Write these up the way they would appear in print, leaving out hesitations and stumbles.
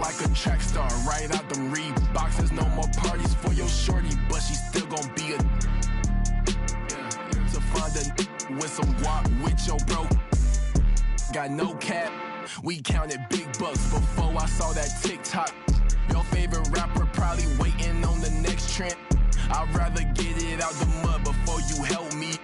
like a track star, right out them Reeboks. There's no more parties for your shorty, but she still gon' be a to find a with some guap with your bro. Got no cap, we counted big bucks before I saw that TikTok. Your favorite rapper probably waiting on the next trend. I'd rather get it out the mud before you help me.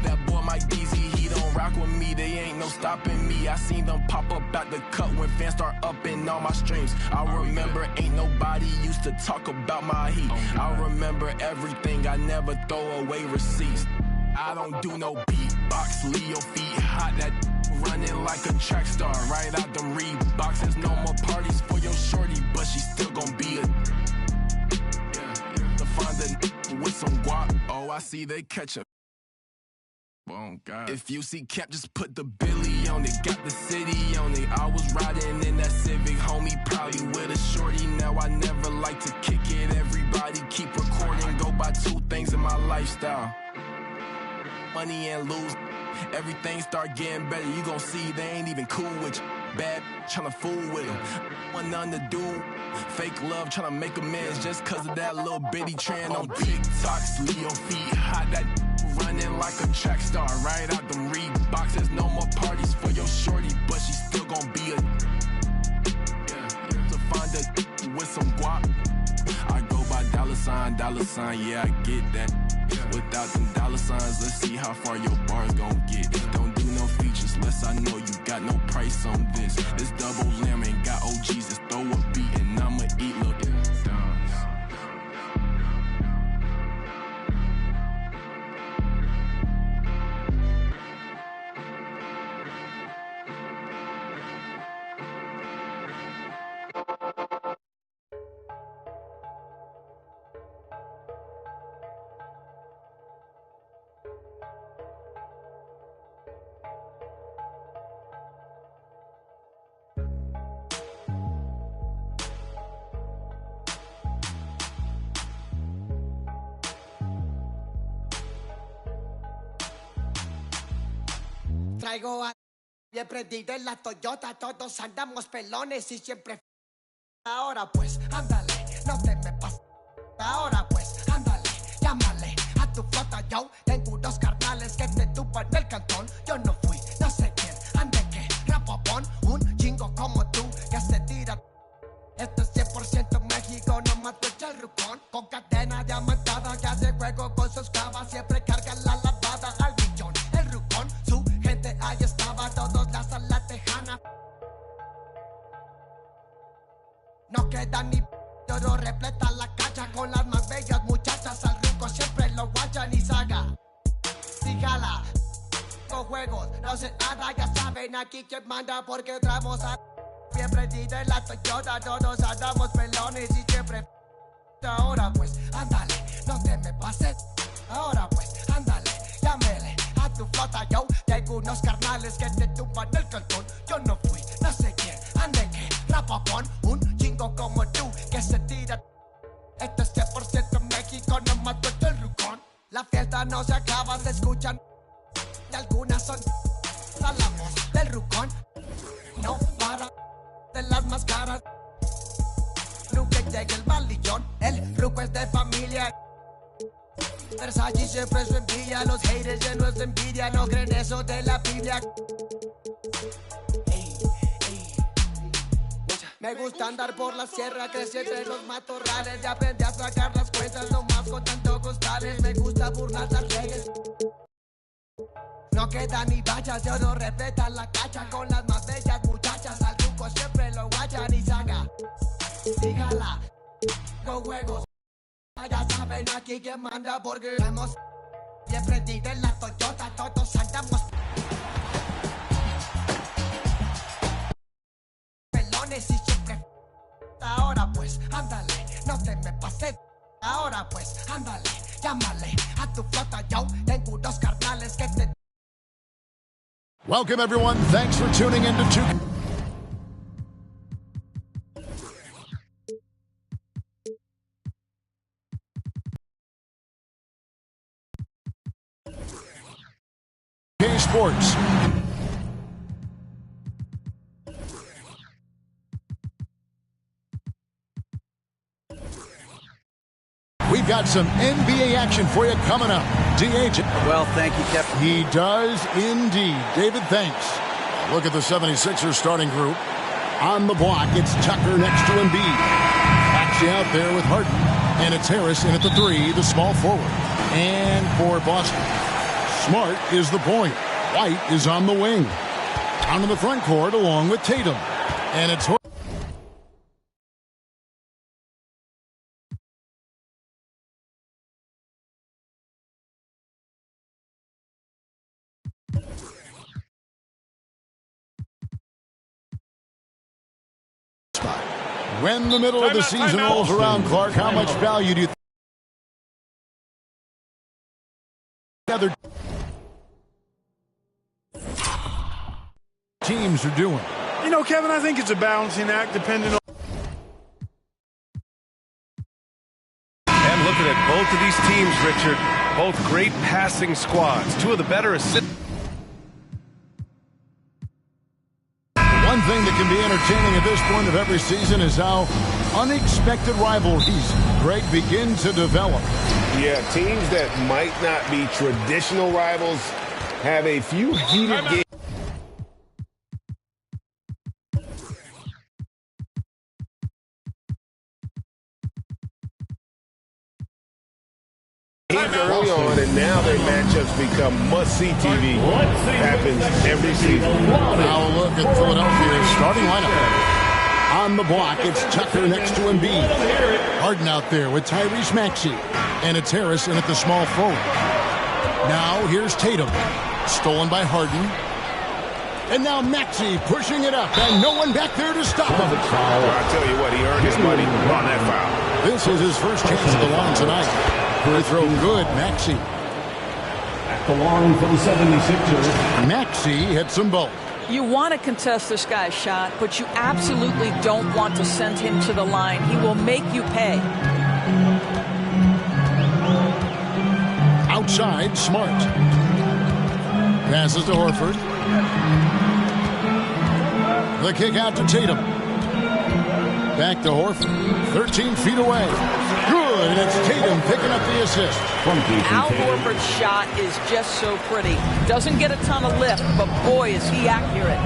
That boy Mike DZ, he don't rock with me. They ain't no stopping me. I seen them pop up out the cut when fans start upping all my streams. I remember ain't nobody used to talk about my heat. I remember everything, I never throw away receipts. I don't do no beatbox, leave your feet hot. That running like a track star, right out them Reeboks. There's no more parties for your shorty, but she still gon' be a to find a with some guap. Oh, I see they catch a. Oh God. If you see Cap, just put the Billy on it. Got the city on it. I was riding in that Civic, homie, probably with a shorty. Now I never like to kick it. Everybody keep recording. Go by two things in my lifestyle: money and lose. Everything start getting better. You gon' see they ain't even cool with you. Bad tryna fool with them. Want nothing to do. Fake love tryna make amends just cause of that little bitty trend on TikToks. Leave your feet hot. That running like a track star, right out them Reeboks. There's no more parties for your shorty, but she still gon' be a to find a with some guap. I go by $sign, yeah, I get that. Without them dollar signs, let's see how far your bars gon' get. Don't do no features unless I know you got no price on this. This double lamb ain't got OGs, just throw a beat and I'ma eat, look. Traigo a bien prendido en la Toyota, todos andamos pelones y siempre. Ahora pues, ándale, no te me pases. Ahora pues, ándale, llámale a tu flota, yo tengo unos carnales que te tupan el cantón. Yo no fui, no sé quién, ande que, rapopón, un chingo como tú que se tira. Esto es 100% México, no mato el rucón. Con cadena diamantada que hace juego con sus clavas, siempre carga la lavada al millón. El rucón, su gente ahí estaba, todos las a la tejana. No queda ni oro, repleta la cacha con las más bellas muchachas. Al ruco siempre lo guachan y saga. Sígala, con juegos, no se nada, ya saben aquí quién manda porque traemos a. Bien prendida en la Toyota, todos andamos pelones y siempre. Ahora pues, ándale, no te me pases. Ahora pues, ándale, llámele a tu flota, yo tengo unos carnales que te tumban el cantón. Yo no fui, no sé quién, ande que, rapapón, un chingo como tú que se tira. Esto es 100% México, no mato el rucón. La fiesta no se acaba, se escuchan. Y algunas son la voz del rucón. No para de las más caras. Nunca llega el balillón, el ruco es de familia. Versace siempre su envidia, los haters llenos de envidia, no creen eso de la Biblia. Me gusta andar por la sierra, crecí entre los matorrales y aprendí a sacar las cuentas nomás con tanto costales. Me gusta burlar las leyes. No queda ni vallas, de oro repleta la cacha con las más bellas muchachas. Al ruco siempre lo guachan y saca. Dígala, con juegos. Ya saben aquí quién manda porque hemos bien prendido en la Toyota, todos andamos pelones y siempre. Ahora pues, ándale, no te me pases. Ahora pues, ándale, llámale a tu flota, yo tengo unos carnales que te. Welcome everyone, thanks for tuning in to Sports. we've got some NBA action for you coming up. DH. Well, thank you, Kevin. He does indeed. David, thanks. Look at the 76ers starting group. On the block, it's Tucker next to Embiid. Maxey out there with Harden. And it's Harris in at the 3, the small forward. And for Boston, Smart is the point. White is on the wing. Down to the front court along with Tatum. And it's when the middle of the season rolls around, Clark, how much value do you think other teams are doing? You know, Kevin, I think it's a balancing act depending on. And looking at both of these teams, Richard, both great passing squads. Two of the better assists. One thing that can be entertaining at this point of every season is how unexpected rivalries, Greg, begin to develop. Yeah, teams that might not be traditional rivals have a few heated games. Early on, and now their matchups become must-see TV. Happens every season. Now a look at Philadelphia's starting lineup. On the block, it's Tucker next to Embiid. Harden out there with Tyrese Maxey. And it's Harris in at the small forward. Now here's Tatum. Stolen by Harden. And now Maxey pushing it up, and no one back there to stop him. I tell you what, he earned his money on that foul. This is his first chance at the line tonight. Free throw good, Maxey. At the line for the 76ers. Maxey hits them both. You want to contest this guy's shot, but you absolutely don't want to send him to the line. He will make you pay. Outside, Smart. Passes to Horford. The kick out to Tatum. Back to Horford. 13 feet away. Good, and it's Tatum picking up the assist. Al Horford's shot is just so pretty. Doesn't get a ton of lift, but boy, is he accurate.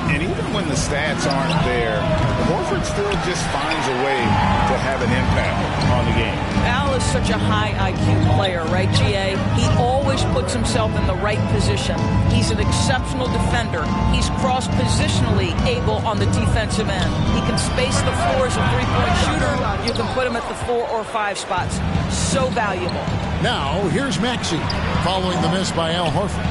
And even when the stats aren't there, Horford still just finds a way to have an impact on the game. Al is such a high IQ player, right, GA? He always puts himself in the right position. He's an exceptional defender. He's cross-positionally able on the defensive end. He can space the floor as a three-point shooter. You can put him at the 4 or 5 spots. So valuable. Now, here's Maxey, following the miss by Al Horford.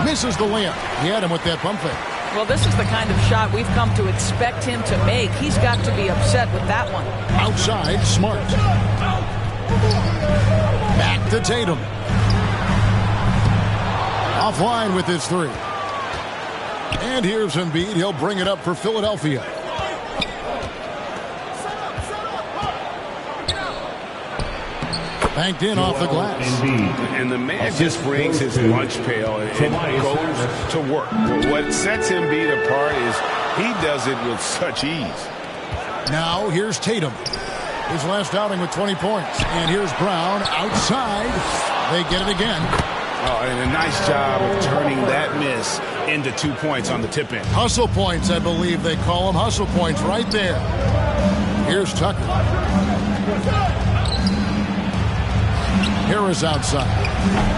Misses the layup. He had him with that pump fake. Well, this is the kind of shot we've come to expect him to make. He's got to be upset with that one. Outside, Smart. Back to Tatum. Offline with his 3. And here's Embiid. He'll bring it up for Philadelphia. Banked in off the glass. And the man just brings his lunch pail and goes to work. What sets Embiid apart is he does it with such ease. Now here's Tatum. His last outing with 20 points. And here's Brown outside. They get it again. Oh, and a nice job of turning that miss into 2 points on the tip in. Hustle points, I believe they call them. Hustle points right there. Here's Tucker. Harris outside.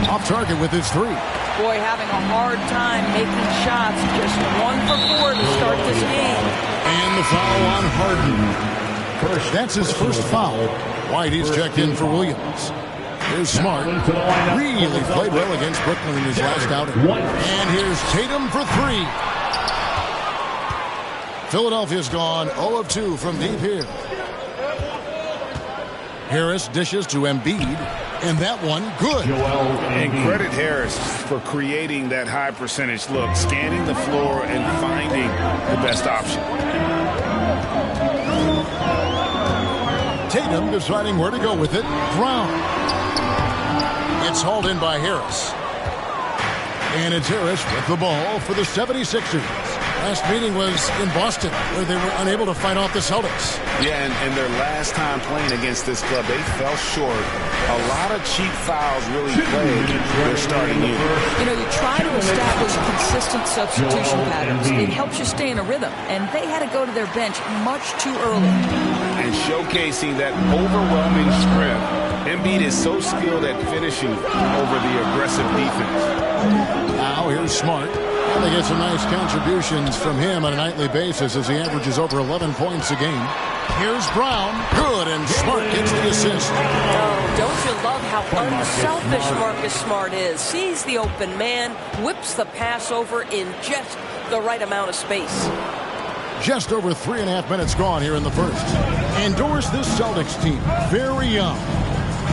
Off target with his 3. Boy, having a hard time making shots. Just 1 for 4 to start this game. And the foul on Harden. That's his first foul. White, he's checked in for Williams. Here's Smart. Really played well against Brooklyn in his last outing. And here's Tatum for 3. Philadelphia's gone 0 of 2 from deep here. Harris dishes to Embiid. And that one, good. And credit Harris for creating that high percentage look, scanning the floor and finding the best option. Tatum deciding where to go with it. Brown. It's hauled in by Harris. And it's Harris with the ball for the 76ers. Last meeting was in Boston, where they were unable to fight off the Celtics. Yeah, and their last time playing against this club, they fell short. A lot of cheap fouls really plagued their starting unit. You know, you try to establish consistent substitution patterns. It helps you stay in a rhythm, and they had to go to their bench much too early. And showcasing that overwhelming strength, Embiid is so skilled at finishing over the aggressive defense. Now here's Smart. And they get some nice contributions from him on a nightly basis as he averages over 11 points a game. Here's Brown. Good, and Smart gets the assist. Oh, don't you love how unselfish Marcus Smart is? Sees the open man, whips the pass over in just the right amount of space. Just over 3.5 minutes gone here in the first. Endorse this Celtics team. Very young.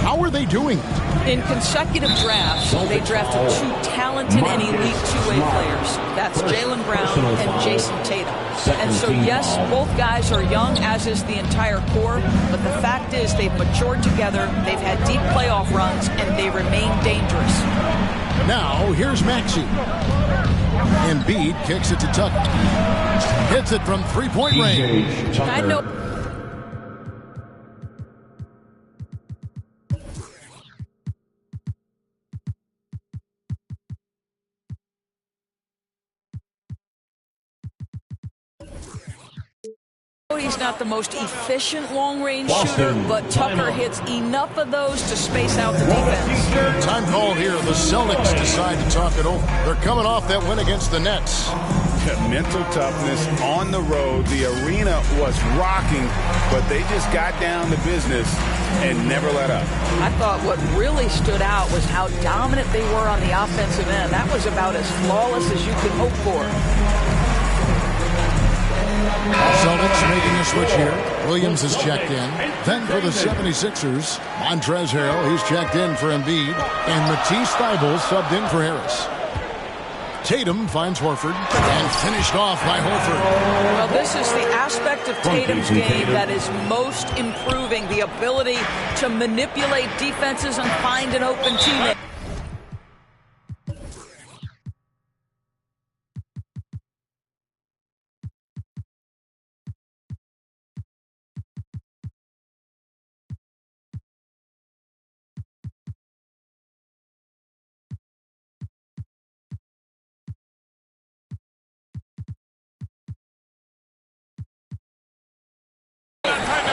How are they doing it? In consecutive drafts, they drafted 2 talented and elite two-way players. That's Jaylen Brown and Jason Tatum. And so, yes, both guys are young, as is the entire core. But the fact is they've matured together, they've had deep playoff runs, and they remain dangerous. Now, here's Maxey. Embiid kicks it to Tucker. Hits it from three-point range. I know. He's not the most efficient long-range shooter, but Tucker hits enough of those to space out the defense. Time call here. The Celtics decide to talk it over. They're coming off that win against the Nets. Mental toughness on the road. The arena was rocking, but they just got down to business and never let up. I thought what really stood out was how dominant they were on the offensive end. That was about as flawless as you could hope for. Celtics making a switch here. Williams is checked in. Then for the 76ers, Montrezl Harrell, he's checked in for Embiid. And Matisse Thybulle subbed in for Harris. Tatum finds Horford and finished off by Horford. Well, this is the aspect of Tatum's game that is most improving, the ability to manipulate defenses and find an open teammate.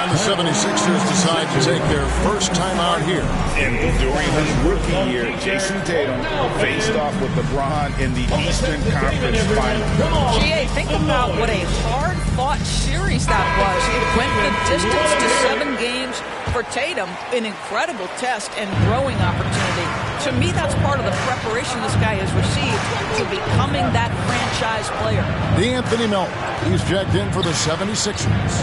The 76ers decide to take their first time out here. And during his rookie year, Jason Tatum faced off with LeBron in the Eastern Conference Finals. GA, think about what a hard-fought series that was. It went the distance to 7 games for Tatum, an incredible test and growing opportunity. To me, that's part of the preparation this guy has received to becoming that franchise player. D'Anthony Melton, he's checked in for the 76ers.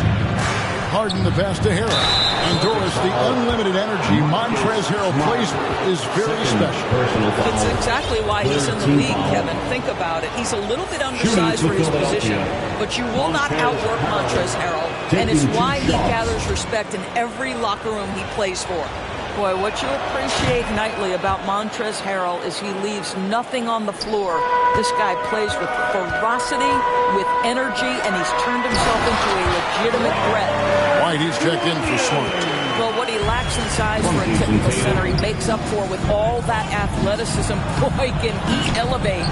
Harden the pass to Harrell. And Doris, the unlimited energy Montrezl Harrell plays with is very special. It's exactly why he's in the league, Kevin. Think about it. He's a little bit undersized for his position, but you will not outwork Montrezl Harrell, and it's why he gathers respect in every locker room he plays for. Boy, what you appreciate nightly about Montrezl Harrell is he leaves nothing on the floor. This guy plays with ferocity, with energy, and he's turned himself into a legitimate threat. White, he's checked in for Smart. Well, what he lacks in size for a typical center, he makes up for with all that athleticism. Boy, can he elevate.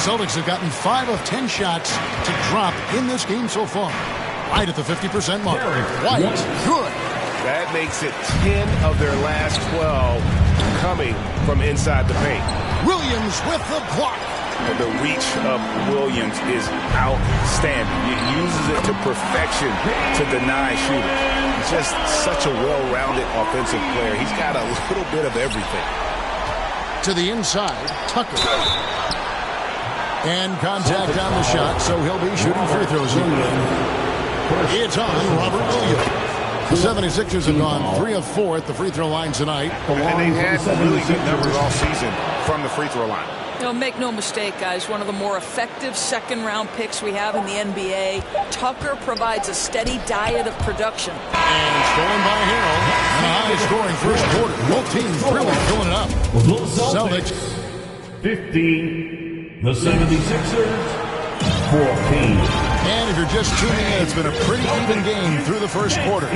Celtics have gotten 5 of 10 shots to drop in this game so far. Right at the 50% mark. White, good. That makes it 10 of their last 12 coming from inside the paint. Williams with the block. The reach of Williams is outstanding. He uses it to perfection to deny shooters. He's just such a well-rounded offensive player. He's got a little bit of everything. To the inside, Tucker. And contact on the shot, so he'll be shooting free throws. It's on Robert Williams. The 76ers have gone 3 of 4 at the free throw line tonight. And they've had really good numbers all season from the free throw line. You know, make no mistake, guys, one of the more effective second-round picks we have in the NBA. Tucker provides a steady diet of production. And stolen by Harrell. And a high-scoring first quarter. Both teams really filling it up. Celtics. 15. The 76ers. And if you're just tuning in, it's been a pretty even game through the first quarter.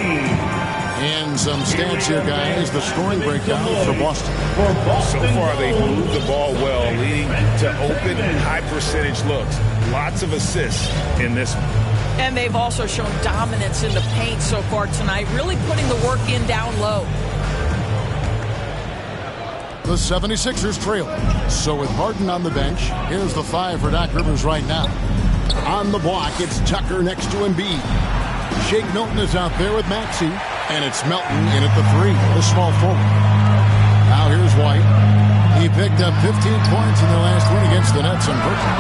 And some stats here, guys. The scoring breakdown for Boston. So far, they've moved the ball well, leading to open, high-percentage looks. Lots of assists in this one. And they've also shown dominance in the paint so far tonight, really putting the work in down low. The 76ers trail. So with Harden on the bench, here's the 5 for Doc Rivers right now. On the block, it's Tucker next to Embiid. Shake Milton is out there with Maxey. And it's Melton in at the 3, the small forward. Now here's White. He picked up 15 points in their last win against the Nets in Brooklyn.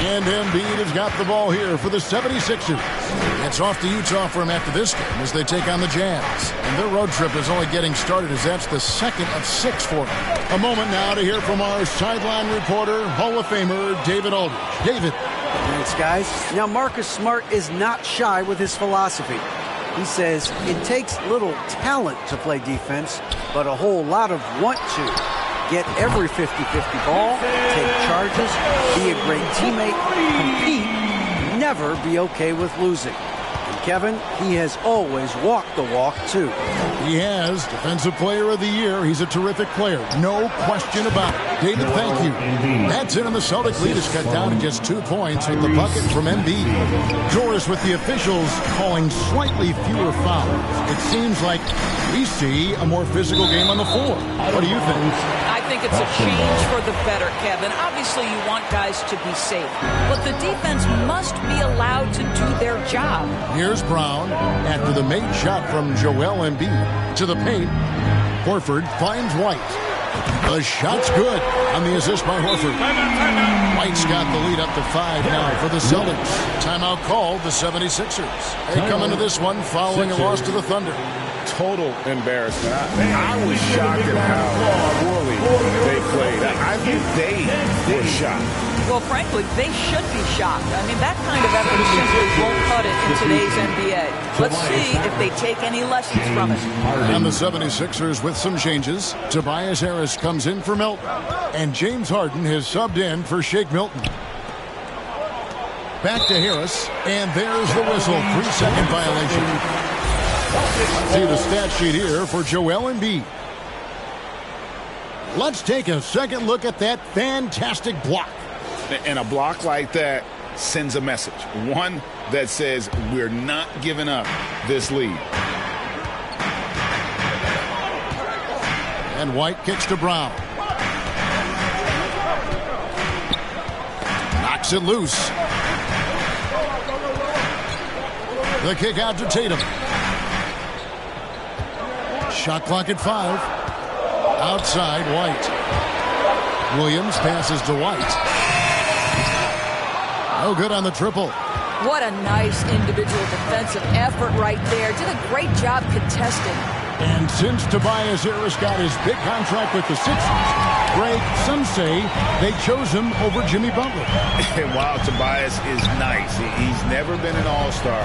And Embiid has got the ball here for the 76ers. It's off to Utah for him after this game as they take on the Jazz. And their road trip is only getting started as that's the second of 6 for them. A moment now to hear from our sideline reporter, Hall of Famer David Aldridge. David. Thanks, guys. Now, Marcus Smart is not shy with his philosophy. He says it takes little talent to play defense, but a whole lot of want to. Get every 50-50 ball, take charges, be a great teammate, compete, never be okay with losing. And Kevin, he has always walked the walk, too. He has. Defensive Player of the Year. He's a terrific player. No question about it. David, thank you. That's it, and the Celtic lead is cut down to just 2 points with the bucket from Embiid. Doris, with the officials calling slightly fewer fouls, it seems like we see a more physical game on the floor. What do you think? I think it's a change for the better, Kevin. Obviously, you want guys to be safe, but the defense must be allowed to do their job. Here's Brown after the made shot from Joel Embiid. To the paint. Horford finds White. The shot's good on the assist by Horford. White's got the lead up to 5 now for the Celtics. Timeout called the 76ers. They come into this one following a loss to the Thunder. Total embarrassment. I was shocked at how poorly they played. I think they were shocked. Well, frankly, they should be shocked. I mean, that kind of effort simply won't cut it in today's NBA. Let's see if they take any lessons from it. And the 76ers with some changes. Tobias Harris comes in for Milton. And James Harden has subbed in for Shake Milton. Back to Harris. And there's the whistle. 3-second violation. See the stat sheet here for Joel Embiid. Let's take a second look at that fantastic block. And a block like that sends a message. One that says we're not giving up this lead. And White kicks to Brown. Knocks it loose. The kick out to Tatum. Shot clock at 5. Outside, White. Williams passes to White. No good on the triple. What a nice individual defensive effort right there. Did a great job contesting. And since Tobias Harris got his big contract with the Sixers, Greg, some say they chose him over Jimmy Butler. And while Tobias is nice, he's never been an all-star.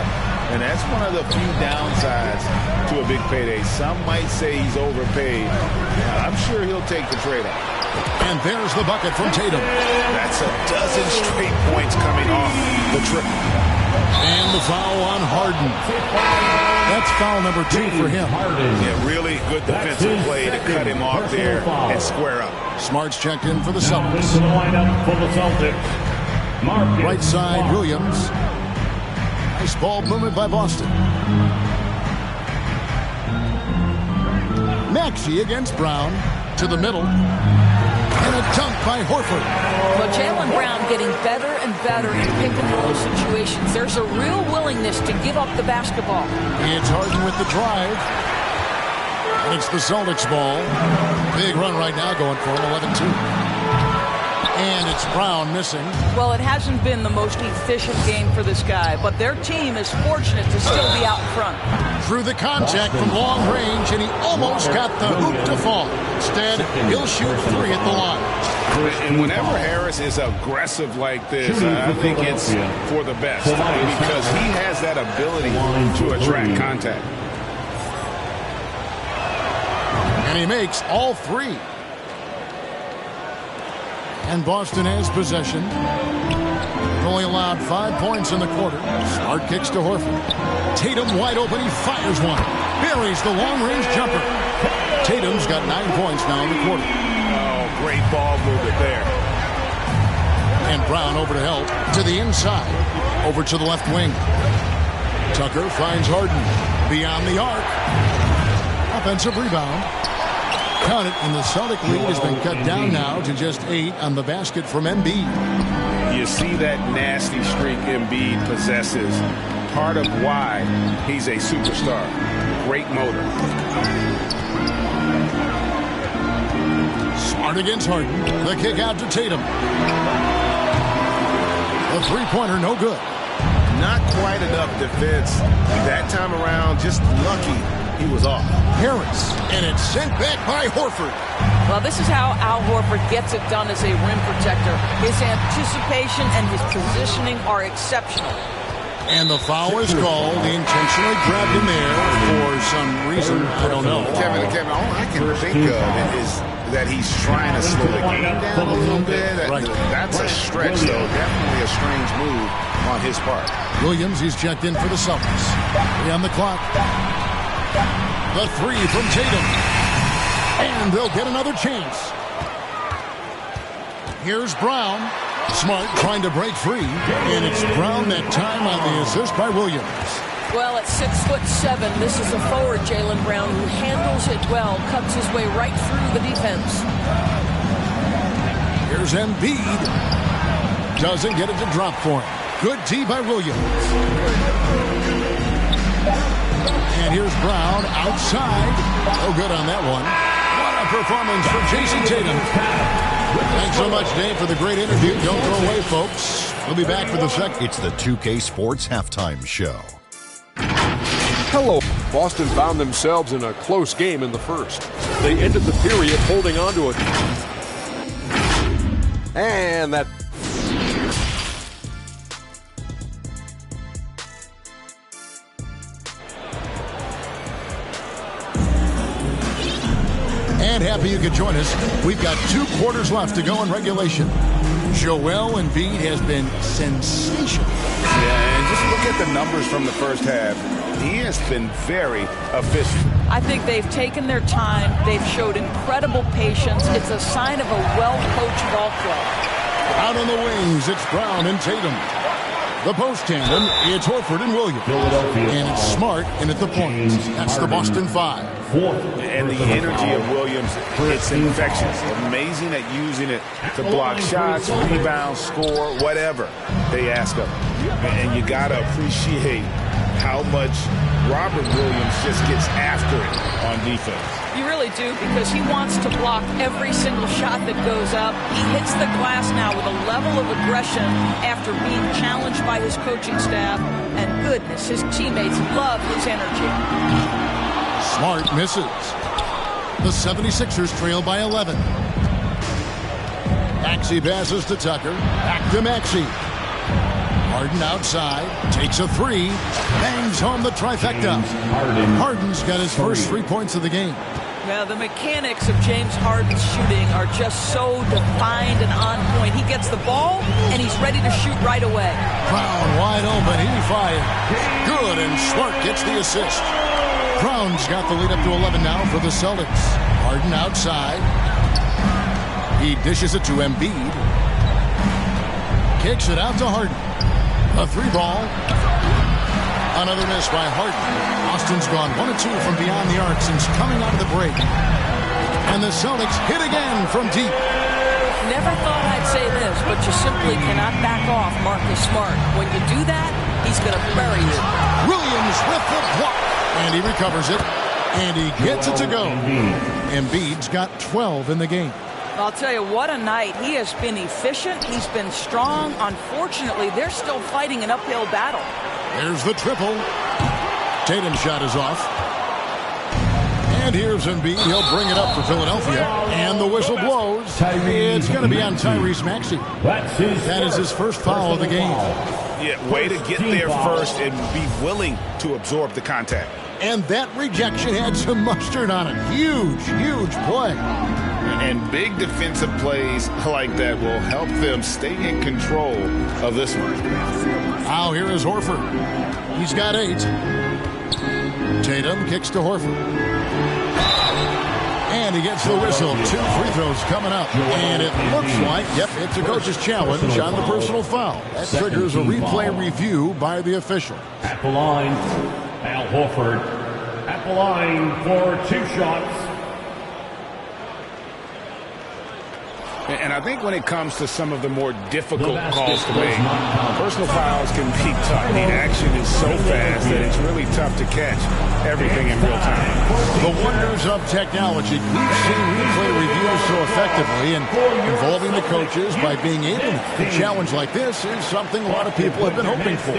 And that's one of the few downsides to a big payday. Some might say he's overpaid. I'm sure he'll take the trade-off. And there's the bucket from Tatum. That's a dozen straight points coming off the triple. And the foul on Harden. That's foul number 2 for him. Yeah, really good defensive play to cut him off there and square up. Smart's checked in for the Celtics. Right side, Williams. Nice ball movement by Boston. Maxey against Brown. To the middle. And a dunk by Horford. But Jaylen Brown getting better and better in pick-and-roll situations. There's a real willingness to give up the basketball. It's Harden with the drive. And it's the Celtics ball. Big run right now going for him, 11-2. And it's Brown missing. Well, it hasn't been the most efficient game for this guy, but their team is fortunate to still be out in front. Through the contact from long range, and he almost got the hoop to fall. Instead, he'll shoot 3 at the line. And whenever Harris is aggressive like this, I think it's for the best because he has that ability to attract contact. And he makes all 3. And Boston has possession. Only allowed 5 points in the quarter. Smart kicks to Horford. Tatum wide open. He fires one. Buries the long-range jumper. Tatum's got 9 points now in the quarter. Oh, great ball movement there. And Brown over to help. To the inside. Over to the left wing. Tucker finds Harden. Beyond the arc. Offensive rebound. Count it, and the Celtic lead has been cut down now to just 8 on the basket from Embiid. You see that nasty streak Embiid possesses. Part of why he's a superstar. Great motor. Smart against Harden. The kick out to Tatum. The three-pointer no good. Not quite enough defense. That time around, just lucky he was off. Harris, and it's sent back by Horford. Well, this is how Al Horford gets it done as a rim protector. His anticipation and his positioning are exceptional. And the foul is called. He intentionally grabbed him there for some reason. I don't know. Kevin, all I can think of is that he's trying to slow the game down a little bit. That's a stretch, though. Definitely a strange move on his part. Williams, he's checked in for the Celtics. 3 on the clock. The three from Tatum. And they'll get another chance. Here's Brown. Smart trying to break free. And it's Brown that time on the assist by Williams. Well, at 6'7", this is a forward, Jaylen Brown, who handles it well, cuts his way right through the defense. Here's Embiid. Doesn't get it to drop for him. Good D by Williams. And here's Brown outside. No good on that one. What a performance from Jason Tatum. Thanks so much, Dave, for the great interview. Don't go away, folks. We'll be back for the second. It's the 2K Sports Halftime Show. Hello. Boston found themselves in a close game in the first. They ended the period holding on to it. And that... And happy you could join us. We've got 2 quarters left to go in regulation. Joel Embiid has been sensational. Yeah, and just look at the numbers from the first half. He has been very efficient. I think they've taken their time. They've showed incredible patience. It's a sign of a well-coached ball club. Out on the wings, it's Brown and Tatum. The post tandem, it's Horford and Williams. And it's Smart in at the point. That's the Boston 5. And the energy of Williams, it's infectious. Amazing at using it to block shots, rebound, score, whatever they ask of him. And you got to appreciate how much Robert Williams just gets after it on defense. You really do, because he wants to block every single shot that goes up. He hits the glass now with a level of aggression after being challenged by his coaching staff. And goodness, his teammates love his energy. Smart misses. The 76ers trail by 11. Maxey passes to Tucker. Back to Maxey. Harden outside. Takes a 3. Bangs home the trifecta. Harden's got his first 3 points of the game. Now, the mechanics of James Harden's shooting are just so defined and on point. He gets the ball, and he's ready to shoot right away. Brown wide open. He fired. Good, and Smart gets the assist. Brown's got the lead up to 11 now for the Celtics. Harden outside. He dishes it to Embiid. Kicks it out to Harden. A 3-ball. Another miss by Harden. Austin's gone 1 of 2 from beyond the arc since coming out of the break. And the Celtics hit again from deep. Never thought I'd say this, but you simply cannot back off Marcus Smart. When you do that, he's going to bury you. Williams with the block. And he recovers it. And he gets it to go. Embiid's got 12 in the game. I'll tell you, what a night. He has been efficient. He's been strong. Unfortunately, they're still fighting an uphill battle. There's the triple. Tatum's shot is off. And here's Embiid. He'll bring it up for Philadelphia. And the whistle blows. It's going to be on Tyrese Maxey. That is his first foul of the game. Yeah, way to get there first and be willing to absorb the contact. And that rejection had some mustard on it. Huge, huge play. And big defensive plays like that will help them stay in control of this one. Now here is Horford. He's got 8. Tatum kicks to Horford. And he gets the whistle. 2 free throws coming up. And it looks like, yep, it's a coach's challenge on the personal foul. That triggers a replay review by the official. At the line, Al Horford. At the line for 2 shots. And I think when it comes to some of the more difficult calls to make, personal fouls can be tough. The action is so fast that it's really tough to catch everything in real time. The wonders of technology. We've seen replay reviews so effectively, and involving the coaches by being able to challenge like this is something a lot of people have been hoping for.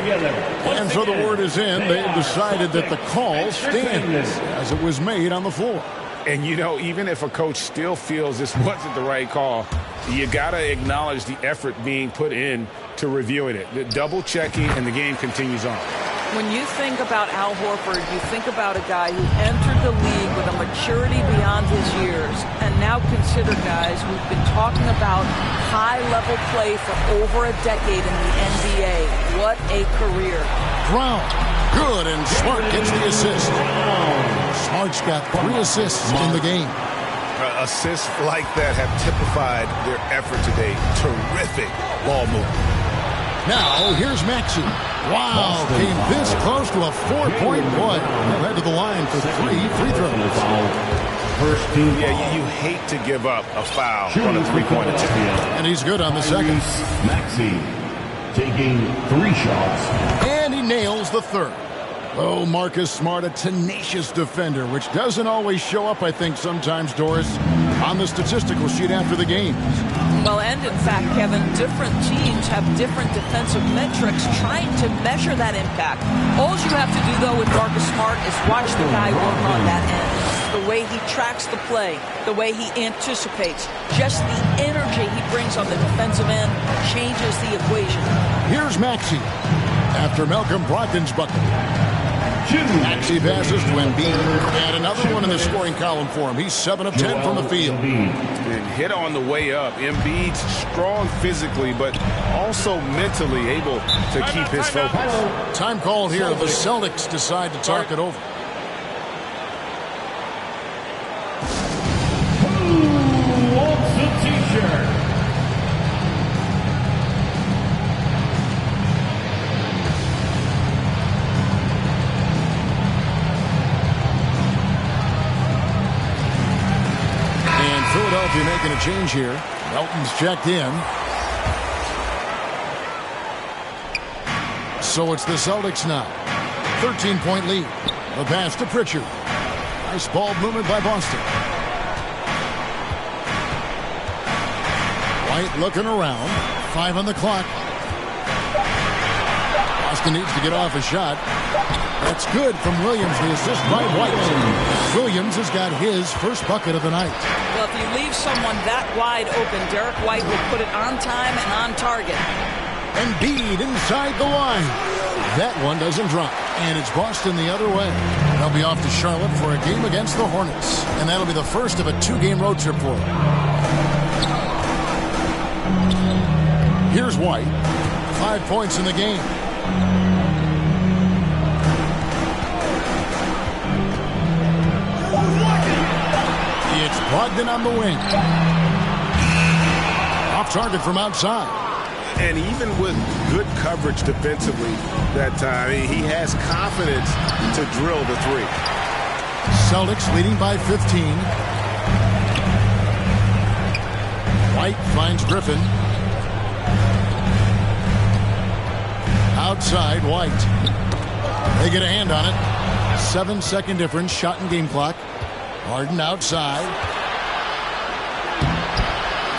And so the word is in. They've decided that the call stands as it was made on the floor. And, you know, even if a coach still feels this wasn't the right call, you got to acknowledge the effort being put in to reviewing it. The double checking, and the game continues on. When you think about Al Horford, you think about a guy who entered the league with a maturity beyond his years. And now consider, guys, we've been talking about high-level play for over a decade in the NBA. What a career. Brown, good, and Smart gets the assist. Smart's got 3 assists in the game. Assists like that have typified their effort today. Terrific ball movement. Now, here's Maxey. Wow, came this close to a 4-point play. They'll head to the line for 3 free throws. First team. Yeah, you hate to give up a foul on a 3-point attempt. And he's good on the second. Maxey taking 3 shots. And he nails the third. Oh, Marcus Smart, a tenacious defender, which doesn't always show up, I think, sometimes, Doris, on the statistical sheet after the game. Well, and in fact, Kevin, different teams have different defensive metrics trying to measure that impact. All you have to do, though, with Marcus Smart is watch the guy work on that end. The way he tracks the play, the way he anticipates, just the energy he brings on the defensive end changes the equation. Here's Maxey after Malcolm Brogdon's bucket. Maxey passes to Embiid. And another one in the scoring column for him. He's 7 of 10 from the field. And hit on the way up. Embiid's strong physically, but also mentally able to keep his focus. Time called here. The Celtics decide to talk it over. Who wants a t-shirt? Philadelphia making a change here. Melton's checked in. So it's the Celtics now. 13-point lead. The pass to Pritchard. Nice ball movement by Boston. White looking around. 5 on the clock. Boston needs to get off a shot. That's good from Williams, the assist by White. Williams has got his first bucket of the night. Well, if you leave someone that wide open, Derek White will put it on time and on target. Embiid inside the line. That one doesn't drop. And it's Boston the other way. They'll be off to Charlotte for a game against the Hornets. And that'll be the first of a 2-game road trip for them. Here's White. 5 points in the game. It's Brogdon on the wing. Off target from outside. And even with good coverage defensively that time, he has confidence to drill the 3. Celtics leading by 15. White finds Griffin. Outside, White. They get a hand on it. 7-second difference, shot and game clock. Harden outside.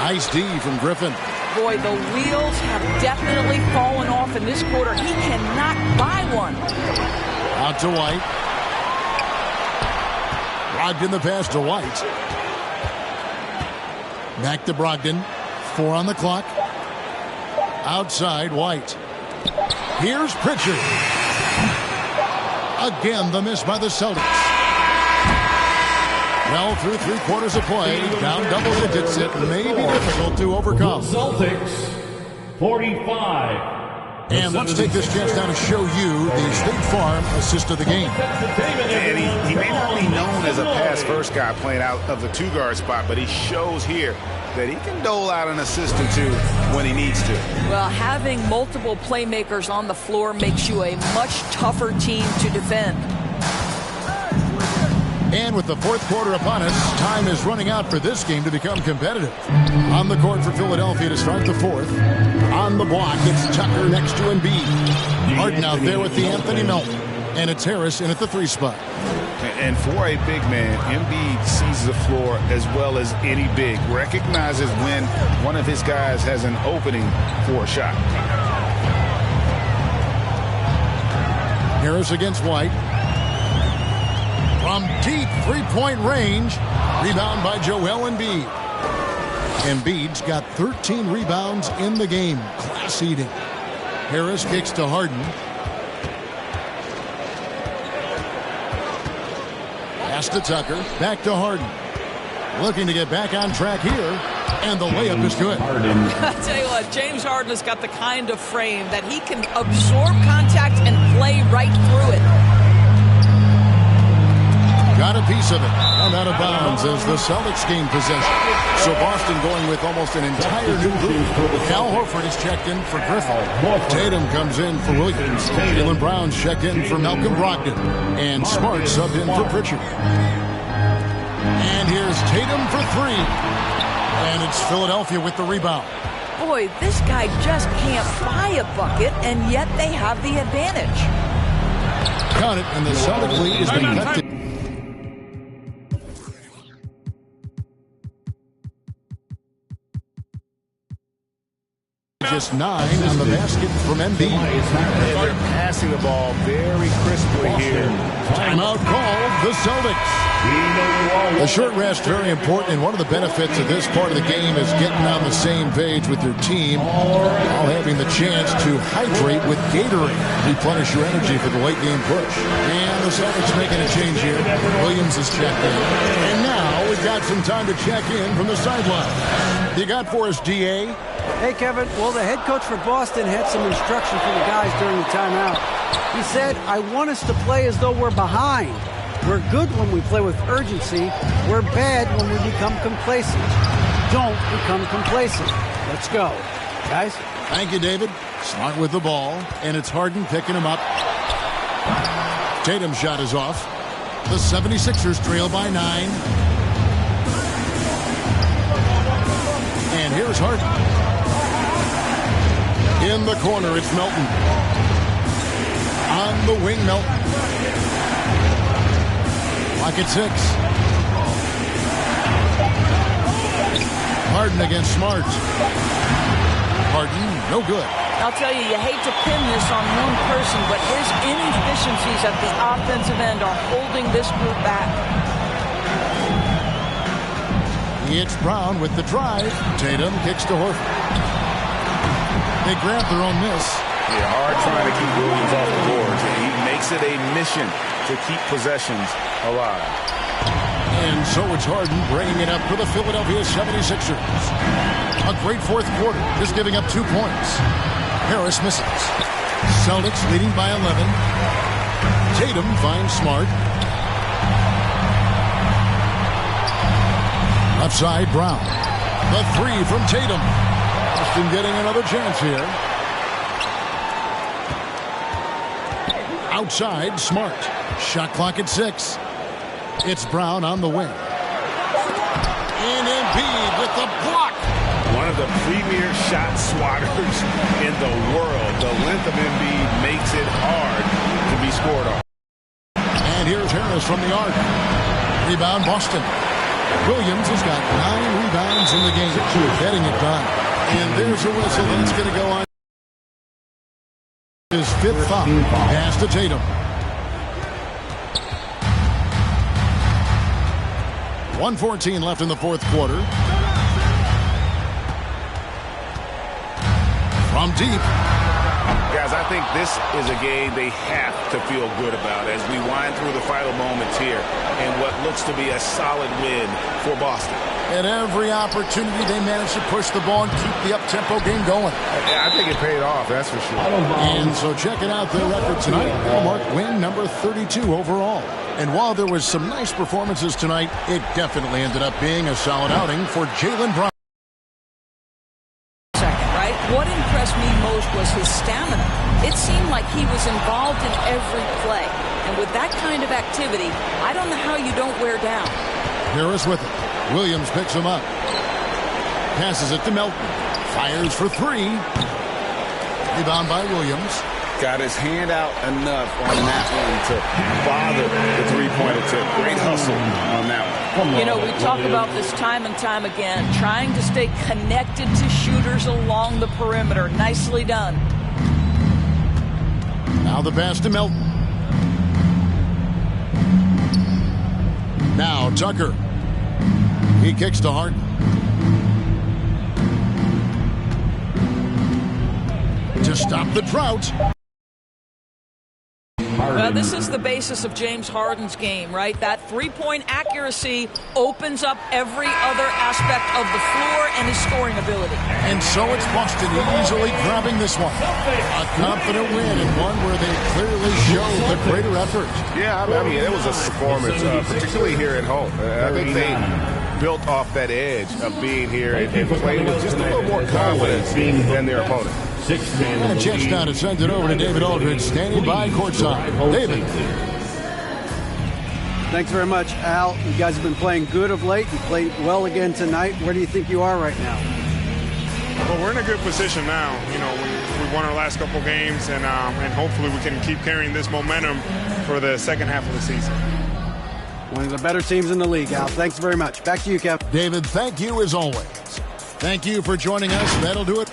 Nice D from Griffin. Boy, the wheels have definitely fallen off in this quarter. He cannot buy one. Out to White. Brogdon the pass to White. Back to Brogdon. 4 on the clock. Outside, White. Here's Pritchard. Again, the miss by the Celtics. Well, through 3/4 of play, down double digits, it may be difficult to overcome. Celtics, 45. And let's take this chance now to show you the State Farm assist of the game. And he may not be known as a pass-first guy playing out of the two-guard spot, but he shows here that he can dole out an assist or two when he needs to. Well, having multiple playmakers on the floor makes you a much tougher team to defend. And with the fourth quarter upon us, time is running out for this game to become competitive. On the court for Philadelphia to start the fourth. On the block, it's Tucker next to Embiid. Harden out there with the Anthony Melton. And it's Harris in at the 3 spot. And for a big man, Embiid sees the floor as well as any big. Recognizes when one of his guys has an opening for a shot. Harris against White. From deep three-point range. Rebound by Joel Embiid. Embiid's got 13 rebounds in the game. Class eating. Harris kicks to Harden. Pass to Tucker. Back to Harden. Looking to get back on track here. And the layup is good. I'll tell you what, James Harden has got the kind of frame that he can absorb contact and play right through it. Got a piece of it. And out of bounds as the Celtics gain possession. So Boston going with almost an entire new group. Al Horford is checked in for Griffin. Tatum comes in for Williams. Jaylen Brown's checked in for Malcolm Brogdon. And Smart subbed in for Pritchard. And here's Tatum for 3. And it's Philadelphia with the rebound. Boy, this guy just can't buy a bucket, and yet they have the advantage. Count it, and the Celtic lead has been cut to just 9 on the basket from Embiid. And they're passing the ball very crisply here. Timeout called the Celtics. The short rest very important, and one of the benefits of this part of the game is getting on the same page with your team, while having the chance to hydrate with Gatorade, replenish your energy for the late game push. And the Celtics making a change here. Williams is checked in. And now we've got some time to check in from the sideline. You got for us, DA? Hey, Kevin. Well, the head coach for Boston had some instruction for the guys during the timeout. He said, I want us to play as though we're behind. We're good when we play with urgency. We're bad when we become complacent. Don't become complacent. Let's go. Guys? Thank you, David. Smart with the ball, and it's Harden picking him up. Tatum's shot is off. The 76ers trail by 9. And here's Harden. In the corner, it's Melton. On the wing, Melton. Clock at 6. Harden against Smart. Harden, no good. I'll tell you, you hate to pin this on one person, but his inefficiencies at the offensive end are holding this group back. It's Brown with the drive. Tatum kicks to Horford. They grab their own miss. Yeah, hard trying to keep Williams off the boards. He makes it a mission to keep possessions alive. And so it's Harden bringing it up for the Philadelphia 76ers. A great fourth quarter, just giving up 2 points. Harris misses. Celtics leading by 11. Tatum finds Smart. Left side, Brown. The 3 from Tatum. Boston getting another chance here. Outside, Smart. Shot clock at 6. It's Brown on the wing. And Embiid with the block. One of the premier shot swatters in the world. The length of Embiid makes it hard to be scored on. And here's Harris from the arc. Rebound, Boston. Williams has got 9 rebounds in the game. Getting it done. And there's a whistle, and it's going to go on. His 5th foul. Pass to Tatum. .114 left in the fourth quarter. From deep. Guys, I think this is a game they have to feel good about as we wind through the final moments here in what looks to be a solid win for Boston. At every opportunity, they managed to push the ball and keep the up-tempo game going. Yeah, I think it paid off, that's for sure. And so check it out, their record tonight. Hallmark win number 32 overall. And while there was some nice performances tonight, it definitely ended up being a solid outing for Jaylen Brown. What impressed me most was his stamina. It seemed like he was involved in every play. And with that kind of activity, I don't know how you don't wear down. Harris with it. Williams picks him up. Passes it to Melton. Fires for three. Rebound by Williams. Got his hand out enough on that one to bother the three-point attempt. Great hustle on that one. You know, we talk about this time and time again, trying to stay connected to shooters along the perimeter. Nicely done. Now the pass to Melton. Now Tucker. He kicks to Harden. To stop the drought. This is the basis of James Harden's game, right? That three-point accuracy opens up every other aspect of the floor and his scoring ability. And so it's Boston easily grabbing this one. A confident win and one where they clearly show the greater effort. Yeah, I mean, it was a performance, particularly here at home. I think they built off that edge of being here and playing with just a little more confidence than their opponent. And a chance now to send it over to David Aldridge, standing by courtside. David. Thanks very much, Al. You guys have been playing good of late. You played well again tonight. Where do you think you are right now? Well, we're in a good position now. You know, we won our last couple games, and hopefully we can keep carrying this momentum for the second half of the season. One of the better teams in the league, Al. Thanks very much. Back to you, Kevin. David, thank you as always. Thank you for joining us. That'll do it.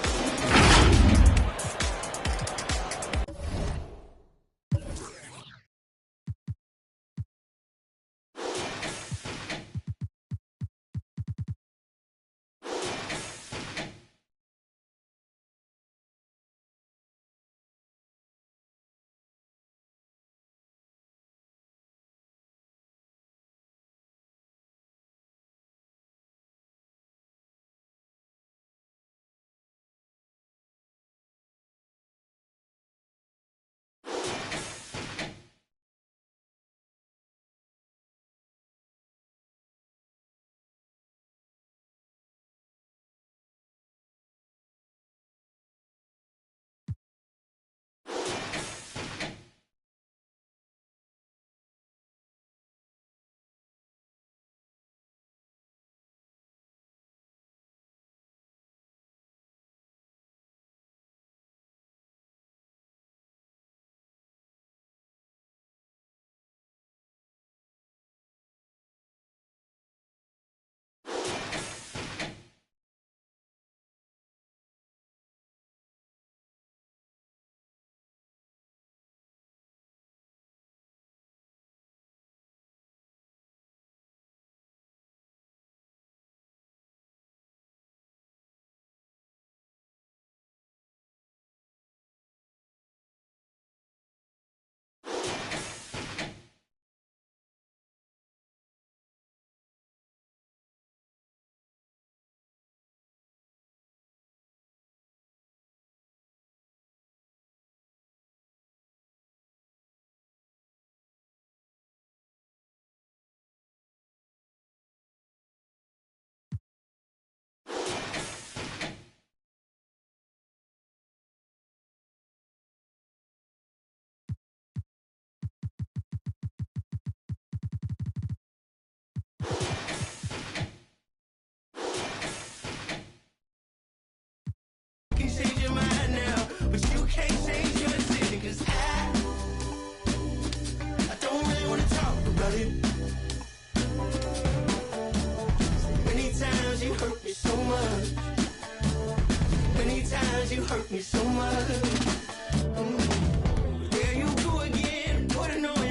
Many times you hurt me so much.